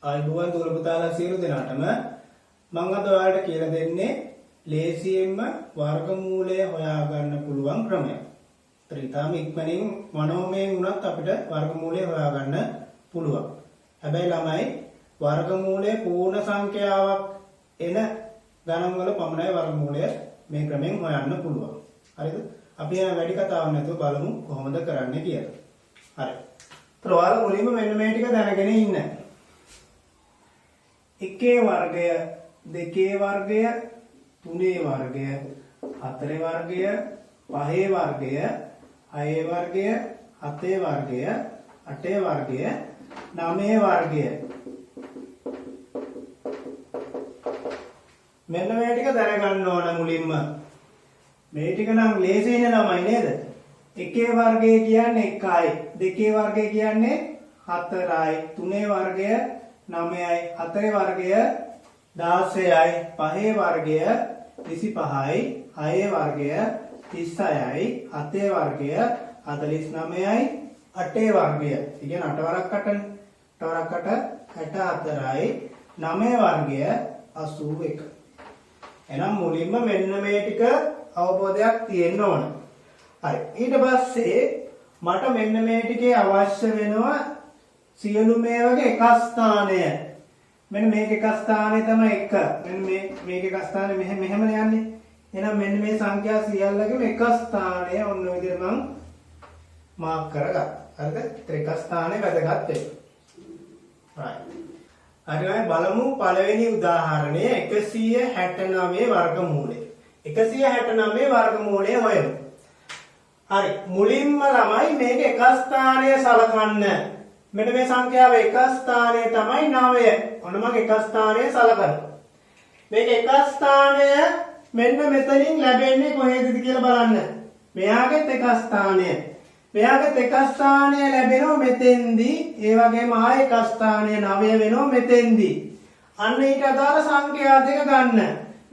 ආයුබෝවන් දුර පුතාලා සියලු දෙනාටම මම අද ඔයාලට කියලා දෙන්නේ ලේසියෙන්ම වර්ගමූලය හොයාගන්න පුළුවන් ක්‍රමයක්. ඊටාම ඉක්මනින් මනෝමයෙන් වුණත් අපිට වර්ගමූලය හොයාගන්න පුළුවන්. හැබැයි ළමයි වර්ගමූලය පූර්ණ සංඛ්‍යාවක් එන ගණන් වල පමණයි වර්ගමූලය මේ ක්‍රමයෙන් හොයන්න පුළුවන්. හරිද? අපි යන වැඩි කතාවක් නැතුව බලමු කොහොමද කරන්නේ කියලා. හරි. ප්‍රවාල මුලින්ම මෙන්න මේ ටික දැනගෙන ඉන්න. එකේ වර්ගය, දෙකේ වර්ගය, තුනේ වර්ගය, හතරේ වර්ගය, පහේ වර්ගය, හයේ වර්ගය, හතේ වර්ගය, අටේ වර්ගය, නවයේ වර්ගය. මෙන්න මේ ටික දැනගන්න ඕන මුලින්ම. මේ ටික නම් ලේසියිනේ ළමයි නේද? එකේ වර්ගය කියන්නේ 1යි, දෙකේ වර්ගය කියන්නේ 4යි, තුනේ වර්ගය 9යි, හතරේ වර්ගය 16යි, පහේ වර්ගය 25යි, හයේ වර්ගය 36යි, හතේ වර්ගය 49යි, අටේ වර්ගය. ඒ කියන්නේ 8 වරක් 8නේ. 8 වරක් 8 64යි, නවයේ වර්ගය 81. එහෙනම් මුලින්ම මෙන්න මේ ටික අවබෝධයක් තියෙන්න ඕන. හරි. ඊට පස්සේ මට මෙන්න මේ ටිකේ අවශ්‍ය වෙනවා සියලු මේ වගේ එක ස්ථානය. මෙන්න මේක එක ස්ථානය තමයි 1. මෙන්න මේක එක ස්ථානය මෙහෙමනේ යන්නේ. එහෙනම් මෙන්න මේ සංඛ්‍යා සියල්ලකම එක ස්ථානය ඔන්න ඔය විදිහට මම මාක් කරගත්තා. හරිද? එක ස්ථානය වැදගත් වෙනවා. right. හරි බලමු පළවෙනි උදාහරණය 169 වර්ගමූලය. 169 වර්ගමූලය හොයමු. හරි. මුලින්ම ළමයි මේක එක ස්ථානය සලකන්න. මෙන්න මේ සංඛ්‍යාව එක ස්ථානය තමයි 9. ඔන්න මම එක ස්ථානය සලකනවා. මේක එක ස්ථානය මෙන්න මෙතනින් ලැබෙන්නේ කොහෙදද කියලා බලන්න. මෙයාගෙත් එක ස්ථානය. මෙයාගෙත් එක ස්ථානය ලැබෙනවා මෙතෙන්දී. ඒ වගේම ආයෙ එක ස්ථානය 9 වෙනවා මෙතෙන්දී. අන්න ඊට අදාළ සංඛ්‍යා දෙක ගන්න.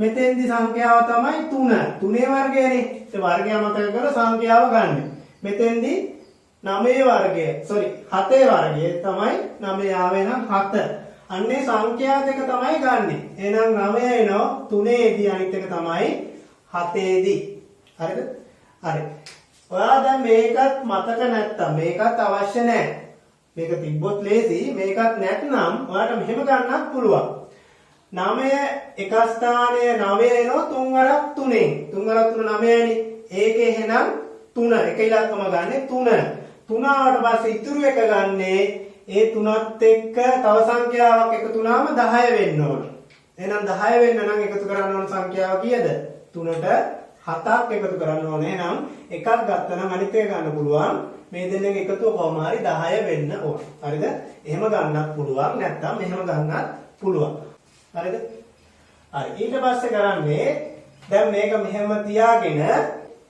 මෙතෙන්දී සංඛ්‍යාව තමයි 3. 3 වර්ගයනේ. ඒ වර්ගය මතක කරලා සංඛ්‍යාව ගන්න. මෙතෙන්දී 9 වර්ගය. හතේ වර්ගය තමයි 9 ආවේ නම් 7. අන්නේ සංඛ්‍යා දෙක තමයි ගන්නෙ. එහෙනම් 9 එනවා 3ේදී අනිත් එක තමයි 7ේදී. හරිද? හරි. ඔයා දැන් මේකත් මතක නැත්තම් මේකත් අවශ්‍ය නැහැ. මේක තිබ්බොත් ලේසි. මේකත් නැත්නම් ඔයාට මෙහෙම ගන්නත් පුළුවන්. 9 එක ස්ථානය 9 එනවා 3 වරක් 3ෙන්. 3 වරක් 3 9යිනේ. ඒකේ එහෙනම් 3 එක ඉලක්කම ගන්නෙ 3. 3 ආවට පස්සේ ඉතුරු එක ගන්නේ ඒ 3ත් එක්ක තව සංඛ්‍යාවක් එකතු වුණාම 10 වෙන්න ඕන. එහෙනම් 10 වෙන්න නම් එකතු කරන්න ඕන සංඛ්‍යාව කීයද? 3ට 7ක් එකතු කරන්න ඕන. එහෙනම් එකක් ගත්තනම් අනිත් එක ගන්න පුළුවන්. මේ දෙන්නගේ එකතුව කොහොම හරි 10 වෙන්න ඕන. හරිද? එහෙම ගන්නත් පුළුවන්. නැත්නම් මෙහෙම ගන්නත් පුළුවන්. හරිද? හරි. ඊට පස්සේ කරන්නේ දැන් මේක මෙහෙම තියාගෙන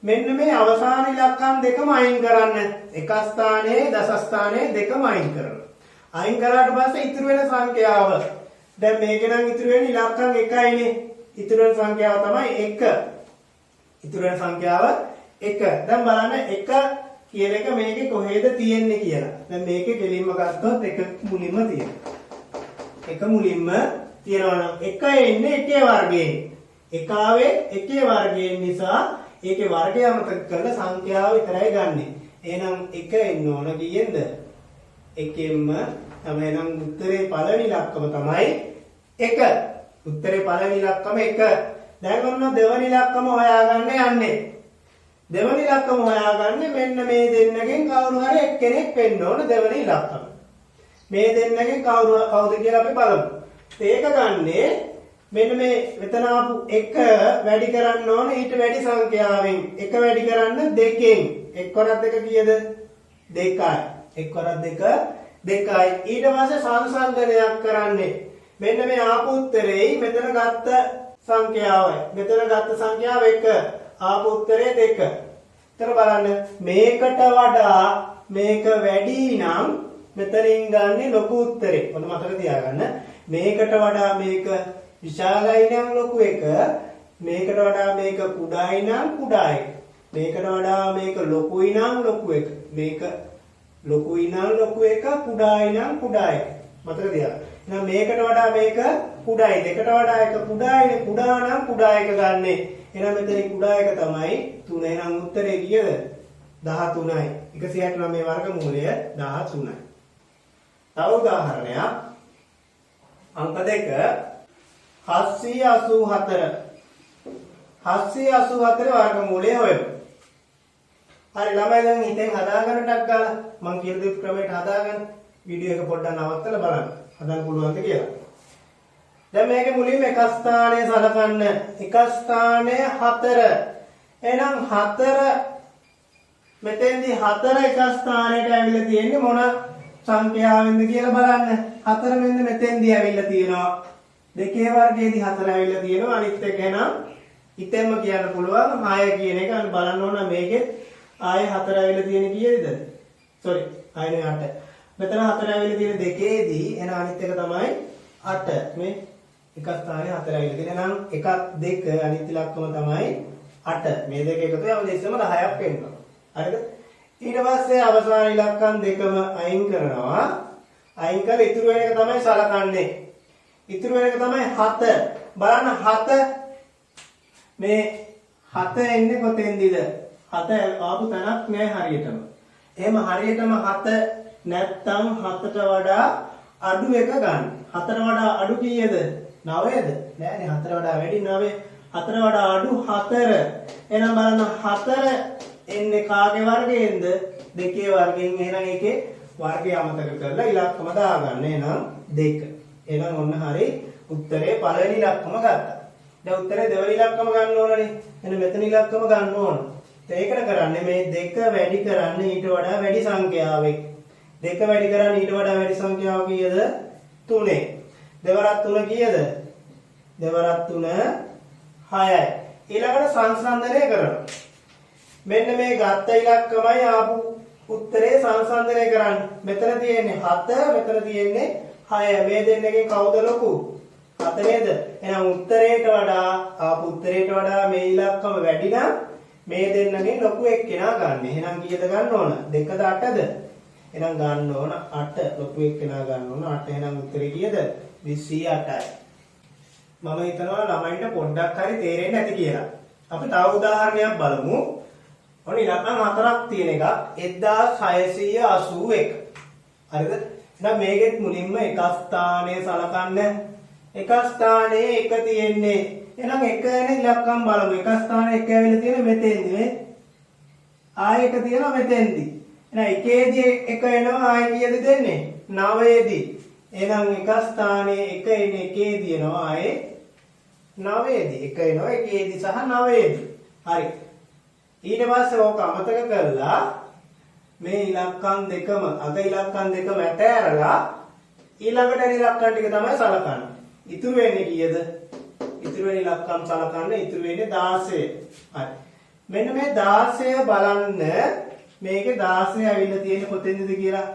මෙන්න මේ අවසාන ඉලක්කම් දෙකම අයින් කරන්න. එක ස්ථානයේ දස ස්ථානයේ දෙකම අයින් කරනවා. අයින් කරාට පස්සේ ඉතුරු වෙන සංඛ්‍යාව. දැන් මේක නම් ඉතුරු වෙන ඉලක්කම් 1යිනේ. ඉතුරු වෙන සංඛ්‍යාව තමයි 1. ඉතුරු වෙන සංඛ්‍යාව 1. දැන් බලන්න 1 කියන එක මේකේ කොහෙද තියෙන්නේ කියලා. දැන් මේකේ දෙලින්ම ගත්තොත් 1 මුලින්ම තියෙනවා. 1 මුලින්ම තියෙනවා නම් 1 එන්නේ එකේ වර්ගයෙන්. 1 ආවේ එකේ වර්ගයෙන් නිසා ඒකේ වර්ගය අමතක කරලා සංඛ්‍යාව විතරයි ගන්නෙ. එහෙනම් 1 එන්න ඕන කීයෙන්ද? 1ෙන්ම තමයි. එහෙනම් උත්තරේ පළවෙනි ඉලක්කම තමයි 1. උත්තරේ පළවෙනි ඉලක්කම 1. දැන් ඔන්න දෙවෙනි ඉලක්කම හොයාගන්න යන්නේ. දෙවෙනි ඉලක්කම හොයාගන්නේ මෙන්න මේ දෙන්නගෙන් කවුරු හරි එක්කෙනෙක් වෙන්න ඕන දෙවෙනි ඉලක්කම. මේ දෙන්නගෙන් කවුද කියලා අපි බලමු. ඒක ගන්නේ මෙන්න මේ මෙතන ආපු 1 වැඩි කරන්න ඕන ඊට වැඩි සංඛ්‍යාවෙන්. 1 වැඩි කරන්න 2කින්. 1 වරක් 2 කීයද? 2යි. 1 වරක් 2 2යි. ඊට පස්සේ සංසන්දනයක් කරන්නේ. මෙන්න මේ ආපු උත්තරේ මෙතන ගත්ත සංඛ්‍යාවයි. මෙතන ගත්ත සංඛ්‍යාව 1. ආපු උත්තරේ 2. ඊතර බලන්න මේකට වඩා මේක වැඩි නම් මෙතනින් ගන්නේ ලොකු උත්තරේ. ඔන්න මතක තියාගන්න. මේකට වඩා මේක විශාලයි නම් ලොකු එක. මේකට වඩා මේක කුඩායි නම් කුඩා එක. මේකට වඩා මේක ලොකුයි නම් ලොකු එක. මේක ලොකුයි නම් ලොකු එක, කුඩායි නම් කුඩා එක. මතක තියාගන්න. එහෙනම් මේකට වඩා මේක කුඩායි. දෙකට වඩා එක කුඩායි. කුඩා නම් කුඩා එක ගන්නෙ. එහෙනම් මෙතන කුඩා එක තමයි 3. එහෙනම් උත්තරේ කීයද? 13යි. 169 වර්ගමූලය 13යි. තව උදාහරණයක්. අංක 2 784. 784 වර්ගමූලය හොයමු. හරි ළමයි දැන් හිතෙන් හදාගන්න ටක් ගාලා මම කියලා දීපු ක්‍රමයට හදාගන්න. වීඩියෝ එක පොඩ්ඩක් නවත්තලා බලන්න. හදන්න පුළුවන්ද කියලා. දැන් මේකේ මුලින්ම එක ස්ථානයේ සලකන්න. එක ස්ථානයේ 4. එහෙනම් 4 මෙතෙන්දී 4 එක ස්ථානයට ඇවිල්ලා තියෙන්නේ මොන සංඛ්‍යාවෙන්ද කියලා බලන්න. 4 මෙන්න මෙතෙන්දී ඇවිල්ලා තියෙනවා. දෙකේ වර්ගයේදී 4 ඇවිල්ලා තියෙනවා. අනිත් එක එහෙනම් හිතෙන්ම කියන්න පුළුවන් 6 කියන එක. අන්න බලන්න ඕන මේකේ ආයේ 4 ඇවිල්ලා තියෙන කීයද? sorry ආයේ 8. මෙතන 4 ඇවිල්ලා තියෙන දෙකේදී එහෙනම් අනිත් එක තමයි 8. මේ එක ස්ථානයේ 4 ඇවිල්ලා තියෙන. එහෙනම් 1 2 අනිත් ඉලක්කම තමයි 8. මේ දෙක එකතු වෙනම ඉස්සෙම 10ක් වෙනවා. හරිද? ඊට පස්සේ අවසාන ඉලක්කම් දෙකම අයින් කරනවා. අයින් කරලා ඉතුරු වෙන එක තමයි සලකන්නේ. ඉතුරු වෙන එක තමයි 7. බලන්න 7 මේ 7 එන්නේ කොතෙන්දද? 7 ආපු තැනක් නෑ හරියටම. එහෙම හරියටම 7 නැත්තම් 7ට වඩා අඩු එක ගන්න. 7ට වඩා අඩු කීයද? 9ද? නෑනේ 7ට වඩා වැඩි 9. 7ට වඩා අඩු 4. එහෙනම් බලන්න 4 එන්නේ කාගේ වර්ගයෙන්ද? දෙකේ වර්ගයෙන්. එහෙනම් ඒකේ වර්ගය අමතක කරලා ඉලක්කම දාගන්න. එහෙනම් 2. එහෙනම් ඔන්න හරි උත්තරේ පළවෙනි ඉලක්කම ගත්තා. දැන් උත්තරේ දෙවෙනි ඉලක්කම ගන්න ඕනනේ. එහෙනම් මෙතන ඉලක්කම ගන්න ඕන. ඒකට කරන්නේ මේ 2 වැඩි කරන්න ඊට වඩා වැඩි සංඛ්‍යාවක්. 2 වැඩි කරන්න ඊට වඩා වැඩි සංඛ්‍යාව කීයද? 3. 2 වරක් 3 කීයද? 2 වරක් 3 6යි. ඊළඟට සංසන්දනය කරනවා. මෙන්න මේ ගත්ත ඉලක්කමයි ආපු උත්තරේ සංසන්දනය කරන්න. මෙතන තියෙන්නේ 7, මෙතන තියෙන්නේ 6. මේ දෙන්නගෙන් කවුද ලොකු? 7 නේද? එහෙනම් උත්තරේට වඩා ආපු උත්තරේට වඩා මේ ඉලක්කම වැඩි නම් මේ දෙන්නගෙන් ලොකු එක්කෙනා ගන්න. එහෙනම් කීයද ගන්න ඕන? 2ද 8ද? එහෙනම් ගන්න ඕන 8. ලොකු එක්කෙනා ගන්න ඕන 8. එහෙනම් උත්තරේ කීයද? 28යි. මම හිතනවා ළමයින්ට පොඩ්ඩක් හරි තේරෙන්නේ නැති කියලා. අපි තව උදාහරණයක් බලමු. ඔන්න ඉලක්කම් 4ක් තියෙන එක 1681. හරිද? එහෙනම් මේකෙත් මුලින්ම එක ස්ථානයේ සලකන්න. එක ස්ථානයේ එක තියෙන්නේ. එහෙනම් එක වෙන ඉලක්කම් බලමු. එක ස්ථානයේ එක ඇවිල්ලා තියෙන මෙතෙන්දී මේ. ආයෙ එක තියෙනවා මෙතෙන්දී. එහෙනම් එකේදී එක එනවා ආයෙ කීයද දෙන්නේ? 9ේදී. එහෙනම් එක ස්ථානයේ එක එන්නේ එකේදී එනවා ආයෙ 9ේදී. එක එනවා එකේදී සහ 9ේදී. හරි. ඊට පස්සේ ඕක අමතක කරලා මේ ඉලක්කම් දෙකම අග ඉලක්කම් දෙකම ඇතෑරලා ඊළඟට එන ඉලක්කම් ටික තමයි සලකන්නේ. ඉතුරු වෙන්නේ කීයද? ඉතුරු වෙන ඉලක්කම් සලකන්න ඉතුරු වෙන්නේ 16. හරි. මෙන්න මේ 16 බලන්න මේකේ 16 ඇවිල්ලා තියෙන්නේ කොතෙන්ද කියලා.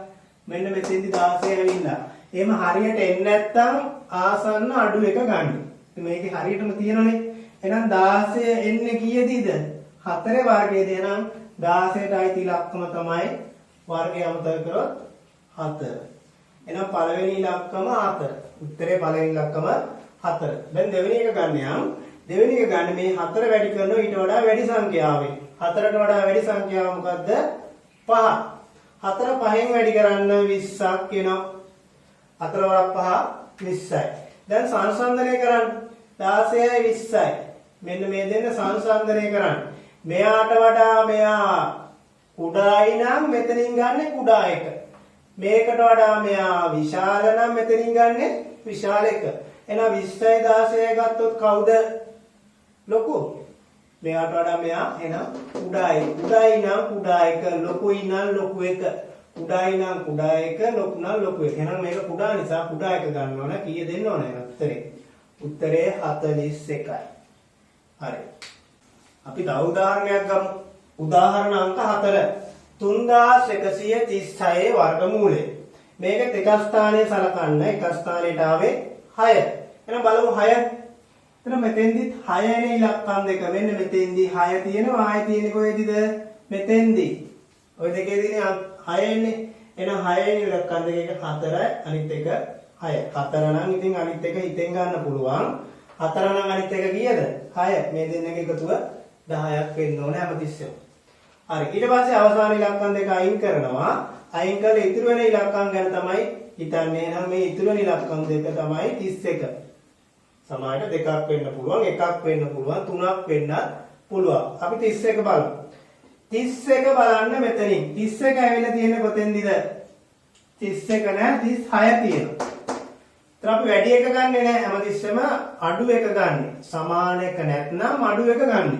මෙන්න මෙතෙන්දි 16 ඇවිල්ලා. එහෙම හරියට එන්නේ නැත්නම් ආසන්න අඩු එක ගන්න. මේකේ හරියටම තියෙනනේ. එහෙනම් 16 එන්නේ කීයේදීද? 4 වර්ගයේදී. එහෙනම් 16ට අයිති ඉලක්කම තමයි වර්ගය අමතක කරොත් 4. එහෙනම් පළවෙනි ඉලක්කම 4. උත්තරේ පළවෙනි ඉලක්කම 4. දැන් දෙවෙනි එක ගන්න යම්. දෙවෙනි එක ගන්න මේ 4 වැඩි කරනවා ඊට වඩා වැඩි සංඛ්‍යාවෙන්. 4ට වඩා වැඩි සංඛ්‍යාව මොකද්ද? 5. 4 5න් වැඩි කරන්න 20ක් වෙනවා. 4 වරක් 5 20යි. දැන් සංසන්දනය කරන්න 16යි 20යි. මෙන්න මේ දෙන්න සංසන්දනය කරන්න. මෙයාට වඩා මෙයා කුඩායි නම් මෙතනින් ගන්න කුඩා එක. මේකට වඩා මෙයා විශාල නම් මෙතනින් ගන්න විශාල එක. එහෙනම් 20යි 16යි ගත්තොත් කවුද ලොකු? මෙයාට වඩා මෙයා එහෙනම් කුඩායි. කුඩායි නම් කුඩා එක, ලොකුයි නම් ලොකු එක. කුඩායි නම් කුඩා එක, ලොකු නම් ලොකු එක. එහෙනම් මේක කුඩා නිසා කුඩා එක ගන්න ඕන. කීය දෙන්න ඕන උත්තරේ? උත්තරේ 41යි. හරි. අපි තව උදාහරණයක් ගමු. උදාහරණ අංක 4. 3136 වර්ගමූලය. මේක එක ස්ථානයේ සලකන්න. එක ස්ථානයට ආවේ 6. එහෙනම් බලමු 6. එහෙනම් මෙතෙන්දිත් 6 වෙනි ඉලක්කම් දෙක. මෙන්න මෙතෙන්දී 6 තියෙනවා. ආයෙ තියෙන්නේ කොහෙදීද? මෙතෙන්දී. ওই දෙකේ තියෙන්නේ 6 එන්නේ. එහෙනම් 6 වෙනි ඉලක්කම් දෙක 4යි අනිත් එක 6. 4 නම් ඉතින් අනිත් එක හිතෙන් ගන්න පුළුවන්. 4 නම් අනිත් එක කීයද? 6. මේ දෙන්නගේ එකතුව 10ක් වෙන්න ඕනේ හැමතිස්සෙම. හරි. ඊට පස්සේ අවසාන ඉලක්කම් දෙක අයින් කරනවා. අයින් කළ ඉතුරු වෙන ඉලක්කම් ගැන තමයි හිතන්නේ. එහෙනම් මේ ඉතුරු වෙන ඉලක්කම් දෙක තමයි 31. සමහරට දෙකක් වෙන්න පුළුවන්, එකක් වෙන්න පුළුවන්, තුනක් වෙන්නත් පුළුවන්. අපි 31 බලමු. 31 බලන්න මෙතනින්. 31 ඇවිල්ලා තියෙන්නේ කොතෙන්ද? 31 නෑ 36 තියෙනවා. ඒතර අපි වැඩි එක ගන්නෙ නෑ හැමතිස්සෙම අඩු එක ගන්නෙ. සමාන එක නැත්නම් අඩු එක ගන්නෙ.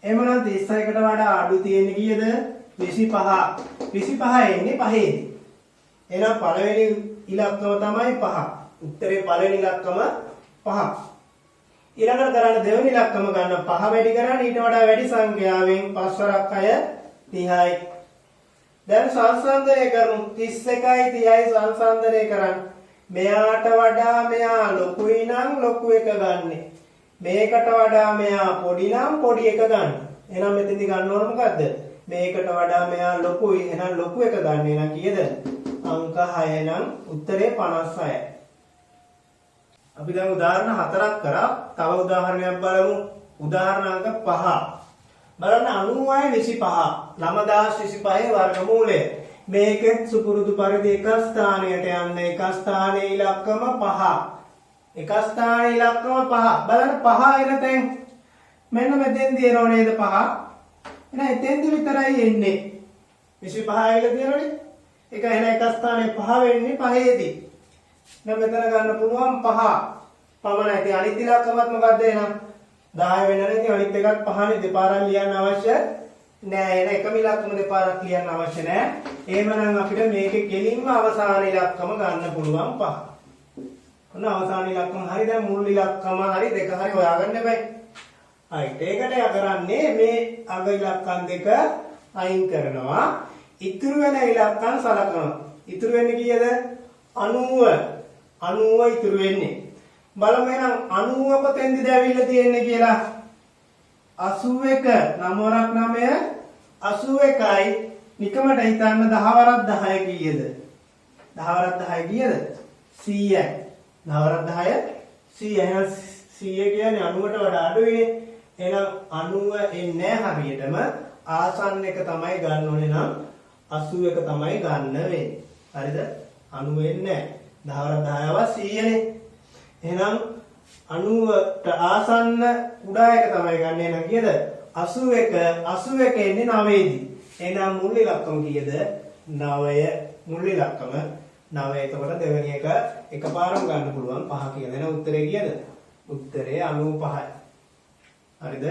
එහෙමනම් 36කට වඩා අඩු තියෙන්නේ කීයද? 25. 25 එන්නේ 5ේදී. එහෙනම් පළවෙනි ඉලක්කම තමයි 5. උත්තරේ පළවෙනි ඉලක්කම 5. ඊළඟට කරන්න දෙවෙනි ඉලක්කම ගන්න 5 වැඩි කරන්න ඊට වඩා වැඩි සංඛ්‍යාවෙන් 5 වරක් 6 30යි. දැන් සංසන්දනය කරමු. 31යි 30යි සංසන්දනය කරන්න. මෙයාට වඩා මෙයා ලොකුයි නම් ලොකු එක ගන්නෙ. මේකට වඩා මෙයා පොඩි නම් පොඩි එක ගන්න. එහෙනම් මෙතෙන්දි ගන්න ඕන මොකද්ද? මේකට වඩා මෙයා ලොකුයි. එහෙනම් ලොකු එක ගන්න. එහෙනම් කීයද? අංක 6 නම් උත්තරේ 56යි. අපි දැන් උදාහරණ 4ක් කරා. තව උදාහරණයක් බලමු. උදාහරණ අංක 5. බලන්න 90යි 25. 9025 වර්ගමූලය. මේකෙත් සුපුරුදු පරිදි එක ස්ථානයට යන්න. එක ස්ථානයේ ඉලක්කම 5. එක ස්ථානයේ ඉලක්කම 5. බලන්න 5 එන තැන් මෙන්න මෙතෙන්දී එනව නේද 5? එහෙනම් එතෙන්දී විතරයි එන්නේ. 25 ඇවිල්ලා තියෙනවනේ. ඒක එහෙනම් එක ස්ථානයේ 5 වෙන්නේ 5ේදී. දැන් මෙතන ගන්න පුළුවන් 5 පමණයි. ඉතින් අනිත් ඉලක්කමත් මොකද්ද එහෙනම් 10 වෙනනේ. ඉතින් අනිත් එකත් 5නේ. දෙපාරක් ලියන්න අවශ්‍ය නෑ. එන එකම ඉලක්කම දෙපාරක් ලියන්න අවශ්‍ය නෑ. එහෙමනම් අපිට මේකේ කෙලින්ම අවසාන ඉලක්කම ගන්න පුළුවන් 5. ඔන්න අවසාන ඉලක්කම හරි. දැන් මුල් ඉලක්කම හරි දෙක හරි හොයාගන්න බෑ. හරි. ඒකට කරන්නේ මේ අග ඉලක්කම් දෙක අයින් කරනවා. ඉතුරු වෙන ඉලක්කම් සලකනවා. ඉතුරු වෙන්නේ කීයද? 90 ඉතුරු වෙන්නේ. බලමු එහෙනම් 90 කොතෙන්ද ඇවිල්ලා තියෙන්නේ කියලා. 81 9 වරක් 9 81යි. නිකමට හිතන්න 10 වරක් 10 කීයද? 10 වරක් 10 කීයද? 100යි. 10 වරක් 10 100. එහෙනම් 100 කියන්නේ 90ට වඩා අඩුයිනේ. එහෙනම් 90 එන්නේ හරියටම ආසන්න එක තමයි ගන්න ඕනේ නම් 81 තමයි ගන්න වෙන්නේ. හරිද? 90 එන්නේ නැහැ. 10 වරක් 10ව 100නේ. එහෙනම් 90ට ආසන්න උඩා එක තමයි ගන්න. එහෙනම් කීයද? 81 එන්නේ 9ේදී. එහෙනම් මුල් ඉලක්කම කීයද? 9. මුල් ඉලක්කම 9. එතකොට දෙවෙනි එක එකපාරම ගන්න පුළුවන් 5 කියලා. එහෙනම් උත්තරේ කීයද? උත්තරේ 95යි. හරිද?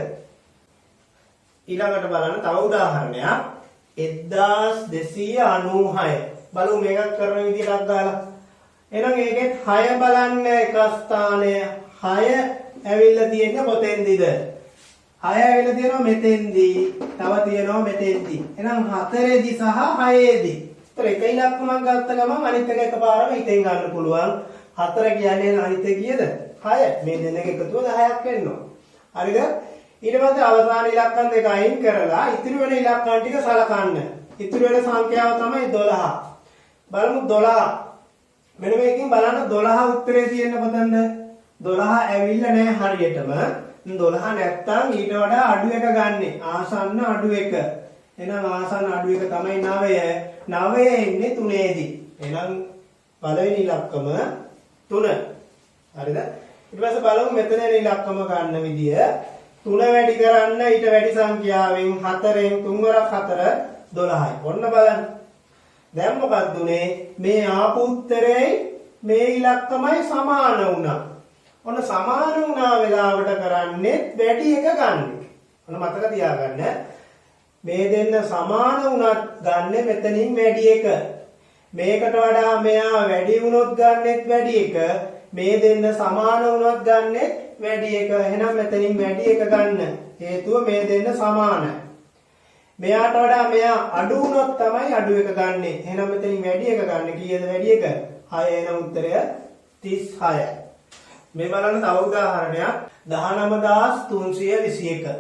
ඊළඟට බලන්න තව උදාහරණයක්. 1296. බලමු මේකත් කරන විදිහට දාලා. එහෙනම් ඒකෙත් 6 බලන්න එක ස්ථානය 6 ඇවිල්ලා තියෙන්නේ කොතෙන්දද? 6 ඇවිල්ලා තියෙනවා මෙතෙන්දී. තව තියෙනවා මෙතෙන්දී. එහෙනම් 4ේදී සහ 6ේදී. ඒතර එක ඉලක්කමක් ගත්ත ගමන් අනිත් එක එකපාරම හිතෙන් ගන්න පුළුවන්. 4 කියන්නේ අනිත් එක කීයද? 6. මේ දෙන්නගේ එකතුව 10ක් වෙනවා. හරිද? ඊට පස්සේ අවසාන ඉලක්කම් දෙක අයින් කරලා ඉතුරු වෙන ඉලක්කම් ටික සලකන්න. ඉතුරු වෙන සංඛ්‍යාව තමයි 12. බලමු 12. මෙන්න මේකෙන් බලන්න 12 උත්තරේ තියෙන්නේ කොතනද? 12 ඇවිල්ලා නැහැ හරියටම. 12 නැත්තම් ඊට වඩා අඩු එක ගන්නෙ. ආසන්න අඩු එක. එහෙනම් ආසන්න අඩු එක තමයි 9. 9 එන්නේ 3ේදී. එහෙනම් පළවෙනි ඉලක්කම 3. හරිද? ඊට පස්සේ බලමු මෙතන එන ඉලක්කම ගන්න විදිය. 3 වැඩි කරන්න ඊට වැඩි සංඛ්‍යාවෙන් 4ෙන් 3 වරක් 4 12යි. ඔන්න බලන්න. දැන් මොකක්ද උනේ? මේ ආපු උත්තරේ මේ ඉලක්කමයි සමාන වුණා. ඔන්න සමාන වුණා වෙලාවට කරන්නේ වැඩි එක ගන්න. ඔන්න මතක තියාගන්න. මේ දෙන්න සමාන වුණත් ගන්න මෙතනින් වැඩි එක. මේකට වඩා මෙයා වැඩි වුණොත් ගන්නෙත් වැඩි එක. මේ දෙන්න සමාන වුණොත් ගන්නෙත් වැඩි එක. එහෙනම් මෙතනින් වැඩි එක ගන්න. හේතුව මේ දෙන්න සමානයි. මෙයාට වඩා මෙයා අඩු වුණොත් තමයි අඩු එක ගන්නෙ. එහෙනම් මෙතනින් වැඩි එක ගන්න. කීයද වැඩි එක? 6. එහෙනම් උත්තරය 36යි. මේ බලන්න තව උදාහරණයක්. 19321.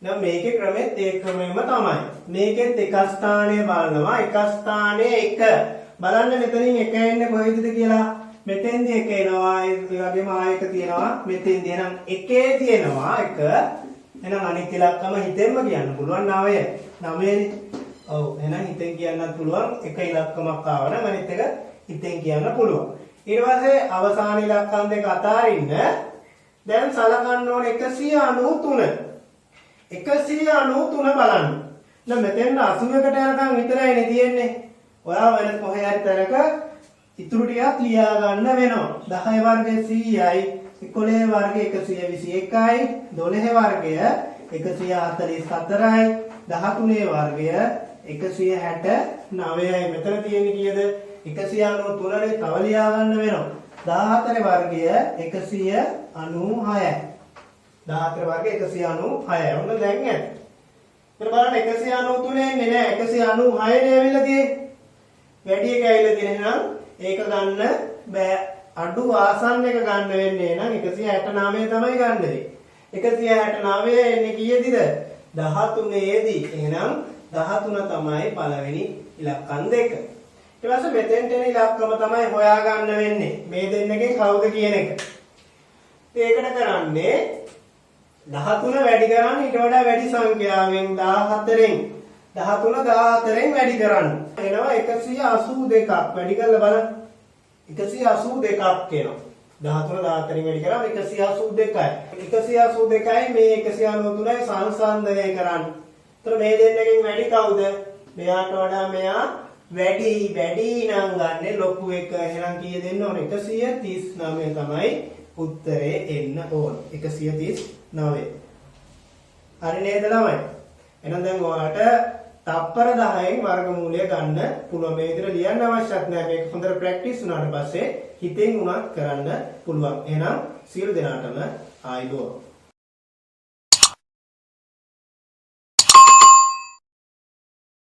දැන් මේකේ ක්‍රමෙත් ඒ ක්‍රමෙම තමයි. මේකෙත් එක ස්ථානයේ බලනවා. එක ස්ථානයේ 1. බලන්න මෙතනින් එක එන්නේ කොහෙදද කියලා. මෙතෙන්දී එක එනවා. ඒ වගේම ආයක තියෙනවා. මෙතෙන්දී එහෙනම් එකේ තියෙනවා එක. එහෙනම් අනිත් ඉලක්කම හිතෙන්ම කියන්න පුළුවන් 9. 9නේ. ඔව් එහෙනම් හිතෙන් කියන්නත් පුළුවන් එක ඉලක්කමක් ආවනම් අනිත් එක හිතෙන් කියන්න පුළුවන්. ඊට පස්සේ අවසාන ඉලක්කම් දෙක අතාරින්න දැන් සලකන්න ඕනේ 193. 193 බලන්න. දැන් මෙතෙන් 80කට යනකම් විතරයිනේ තියෙන්නේ. ඔයා වෙන කොහේ හරි තැනක ඉතුරු ටිකක් ලියා ගන්න වෙනවා. 10 වර්ගය 100යි, 11 වර්ගය 121යි, 12 වර්ගය 144යි, 13 වර්ගය 169යි. මෙතන තියෙන්නේ කීයද? 193නේ තව ලියා ගන්න වෙනවා. 14 වර්ගය 196යි. 14 වර්ගය 196යි. ඔන්න දැන් ඇත්. ඊට බලන්න 193 එන්නේ නැහැ. 196 නේ ඇවිල්ලා තියෙන්නේ. වැඩි එක ඇවිල්ලා තියෙන නම් ඒක ගන්න බෑ. අඩු ආසන්න එක ගන්න වෙන්නේ නම් 169 තමයි ගන්න වෙන්නේ. 169 එන්නේ කීයේදීද? 13ේදී. එහෙනම් 13 තමයි පළවෙනි ඉලක්කම් දෙක. ඊට පස්සේ මෙතෙන්ට එන ඉලක්කම තමයි හොයාගන්න වෙන්නේ. මේ දෙන්නගෙන් කවුද කියන එක. ඒකට කරන්නේ 13 වැඩි කරන්න ඊට වඩා වැඩි සංඛ්‍යාවෙන් 14න් 14න් වැඩි කරන්න. එනවා 182ක් වැඩි කරලා බලන්න. 182ක් එනවා. 14න් වැඩි කරාම 182යි. 182යි මේ 193යි සංසන්දනය කරන්න. ඒතර මේ දෙන්නගෙන් වැඩි කවුද? මෙයාට වඩා මෙයා වැඩි නම් ගන්නේ ලොකු එක. එහෙනම් කීය දෙන්න ඕනේ? 139 තමයි උත්තරේ එන්න ඕන. 139. හරි නේද ළමයි? එහෙනම් දැන් ඔයාලට තප්පර 10න් වර්ගමූලය ගන්න පුළුවන්. මේ විදිහට ලියන්න අවශ්‍යත් නැහැ. මේක හොඳට ප්‍රැක්ටිස් වුණාට පස්සේ හිතෙන් උනත් කරන්න පුළුවන්. එහෙනම් සියලු දෙනාටම ආයුබෝවන්.